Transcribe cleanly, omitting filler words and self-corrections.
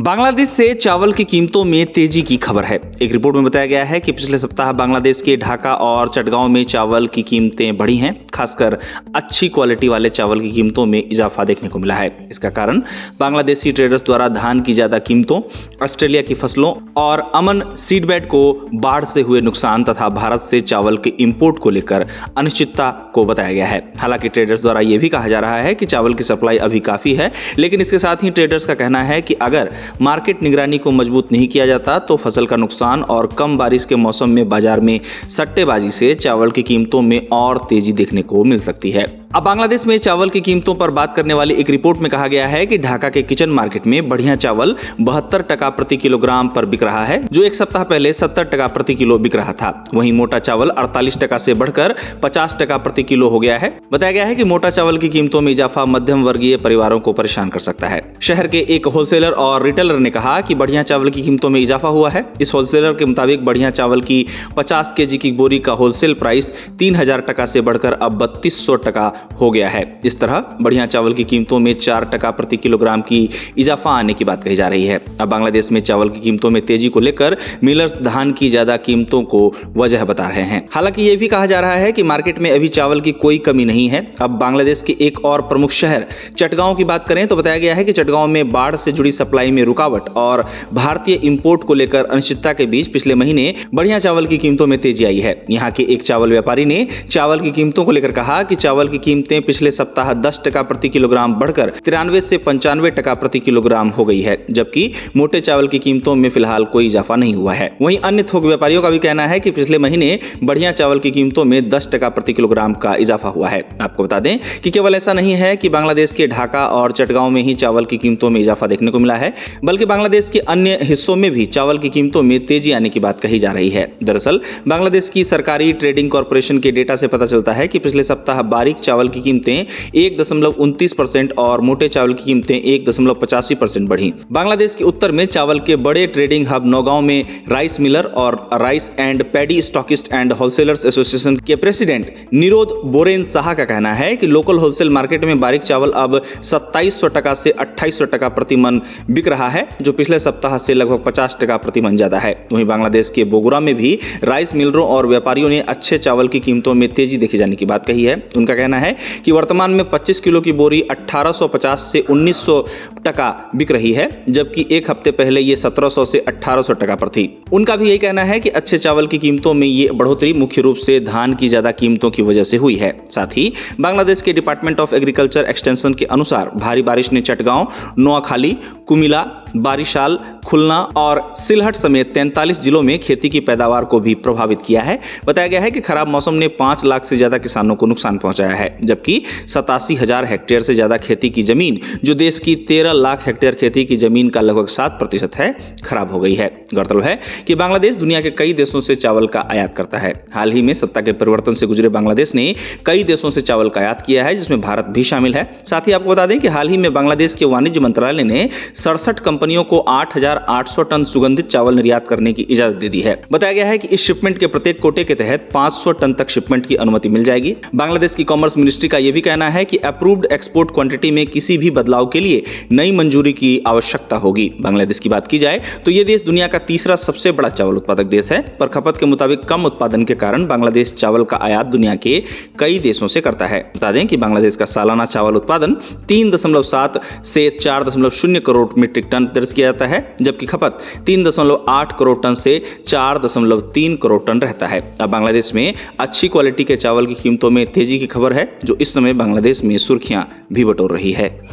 बांग्लादेश से चावल की कीमतों में तेजी की खबर है। एक रिपोर्ट में बताया गया है कि पिछले सप्ताह बांग्लादेश के ढाका और चटगांव में चावल की कीमतें बढ़ी हैं। खासकर अच्छी क्वालिटी वाले चावल की कीमतों में इजाफा देखने को मिला है। इसका कारण बांग्लादेशी ट्रेडर्स द्वारा धान की ज्यादा कीमतों, ऑस्ट्रेलिया की फसलों और अमन सीडबेड को बाढ़ से हुए नुकसान तथा भारत से चावल के इंपोर्ट को लेकर अनिश्चितता को बताया गया है। हालांकि ट्रेडर्स द्वारा यह भी कहा जा रहा है कि चावल की सप्लाई अभी काफी है, लेकिन इसके साथ ही ट्रेडर्स का कहना है कि अगर मार्केट निगरानी को मजबूत नहीं किया जाता तो फसल का नुकसान और कम बारिश के मौसम में बाजार में सट्टेबाजी से चावल की कीमतों में और तेजी देखने को मिल सकती है। अब बांग्लादेश में चावल की कीमतों पर बात करने वाली एक रिपोर्ट में कहा गया है कि ढाका के किचन मार्केट में बढ़िया चावल 72 टका प्रति किलोग्राम पर बिक रहा है, जो एक सप्ताह पहले 70 टका प्रति किलो बिक रहा था। वहीं मोटा चावल 48 टका से बढ़कर 50 टका प्रति किलो हो गया है। बताया गया है कि मोटा चावल की कीमतों में इजाफा मध्यम वर्गीय परिवारों को परेशान कर सकता है। शहर के एक होलसेलर और रिटेलर ने कहा कि बढ़िया चावल की कीमतों में इजाफा हुआ है। इस होलसेलर के मुताबिक बढ़िया चावल की 50 केजी की बोरी का होलसेल प्राइस 3000 टका से बढ़कर अब 3200 टका हो गया है। इस तरह बढ़िया चावल की कीमतों में 4 टका प्रति किलोग्राम की इजाफा आने की बात कही जा रही है। अब बांग्लादेश में चावल की कीमतों में तेजी को लेकर मिलर्स धान की ज्यादा कीमतों को वजह बता रहे हैं। हालांकि यह भी कहा जा रहा है कि मार्केट में अभी चावल की कोई कमी नहीं है। अब बांग्लादेश के एक और प्रमुख शहर चटगांव की बात करें तो बताया गया है कि चटगांव में बाढ़ से जुड़ी सप्लाई में रुकावट और भारतीय इंपोर्ट को लेकर अनिश्चितता के बीच पिछले महीने बढ़िया चावल की कीमतों में तेजी आई है। यहाँ के एक चावल व्यापारी ने चावल की कीमतों को लेकर कहा कि चावल की कीमतें पिछले सप्ताह 10 टका प्रति किलोग्राम बढ़कर 93 से 95 टका प्रति किलोग्राम हो गई है, जबकि मोटे चावल की कीमतों में फिलहाल कोई इजाफा नहीं हुआ है। वहीं अन्य थोक व्यापारियों का भी कहना है कि पिछले महीने बढ़िया चावल की कीमतों में 10 टका प्रति किलोग्राम का इजाफा हुआ है। आपको बता दें कि केवल ऐसा नहीं है कि बांग्लादेश के ढाका और चटगांव में ही चावल की कीमतों में इजाफा देखने को मिला है, बल्कि बांग्लादेश के अन्य हिस्सों में भी चावल की कीमतों में तेजी आने की बात कही जा रही है। दरअसल बांग्लादेश की सरकारी ट्रेडिंग कॉर्पोरेशन के डेटा से पता चलता है कि पिछले सप्ताह बारीक चावल की कीमतें 1.29% और मोटे चावल की कीमतें 1.85% बढ़ी। बांग्लादेश के उत्तर में चावल के बड़े ट्रेडिंग हब नौगांव में राइस मिलर और rice and paddy stockist and wholesalers association के प्रेसिडेंट निरोध बोरेन साहा का कहना है कि लोकल होलसेल मार्केट में बारीक चावल अब 2700 टका से 2800 टका प्रति मन बिक रहा है, जो पिछले सप्ताह से लगभग 50 टका प्रति मन ज्यादा है। वहीं बांग्लादेश के बोगुरा में भी राइस मिलरों और व्यापारियों ने अच्छे चावल की कीमतों में तेजी देखे जाने की बात कही है। उनका कहना है कि वर्तमान में 25 किलो की बोरी 1850 से 1900 टका बिक रही है, जबकि एक हफ्ते पहले ये 1700 से 1800 टका पर थी। उनका भी यही कहना है कि अच्छे चावल की कीमतों में ये बढ़ोतरी मुख्य रूप से धान की ज्यादा कीमतों की वजह से हुई है। साथ ही बांग्लादेश के डिपार्टमेंट ऑफ एग्रीकल्चर एक्सटेंशन के अनुसार भारी बारिश ने चटगांव, नोआखाली, कुमिला, बारिशाल, खुलना और सिलहट समेत 43 जिलों में खेती की पैदावार को भी प्रभावित किया है। बताया गया है कि खराब मौसम ने 5 लाख से ज्यादा किसानों को नुकसान पहुंचाया है, जबकि 87,000 हेक्टेयर से ज्यादा खेती की जमीन, जो देश की 13 लाख हेक्टेयर खेती की जमीन का लगभग 7% है, खराब हो गई है। गौरतलब है कि बांग्लादेश दुनिया के कई देशों से चावल का आयात करता है। हाल ही में सत्ता के परिवर्तन से गुजरे बांग्लादेश ने कई देशों से चावल का आयात किया है, जिसमें भारत भी शामिल है। साथ ही आपको बता दें कि हाल ही में बांग्लादेश के वाणिज्य मंत्रालय ने 67 कंपनियों को 8,800 टन सुगंधित चावल निर्यात करने की इजाजत दे दी है। बताया गया है कि इस शिपमेंट के प्रत्येक कोटे के तहत 500 टन तक शिपमेंट की अनुमति मिल जाएगी। बांग्लादेश की कॉमर्स मिनिस्ट्री का यह भी कहना है कि अप्रूव्ड एक्सपोर्ट क्वांटिटी में किसी भी बदलाव के लिए नई मंजूरी की आवश्यकता होगी। बांग्लादेश की बात की जाए तो यह देश दुनिया का तीसरा सबसे बड़ा चावल उत्पादक देश है, पर खपत के मुताबिक कम उत्पादन के कारण बांग्लादेश चावल का आयात दुनिया के कई देशों से करता है। बता दें कि बांग्लादेश का सालाना चावल उत्पादन 3.7 से 4.0 करोड़ मीट्रिक टन दर्ज किया जाता है, जबकि खपत 3.8 करोड़ टन से 4.3 करोड़ टन रहता है। अब बांग्लादेश में अच्छी क्वालिटी के चावल की कीमतों में तेजी की खबर है, जो इस समय बांग्लादेश में सुर्खियां भी बटोर रही है।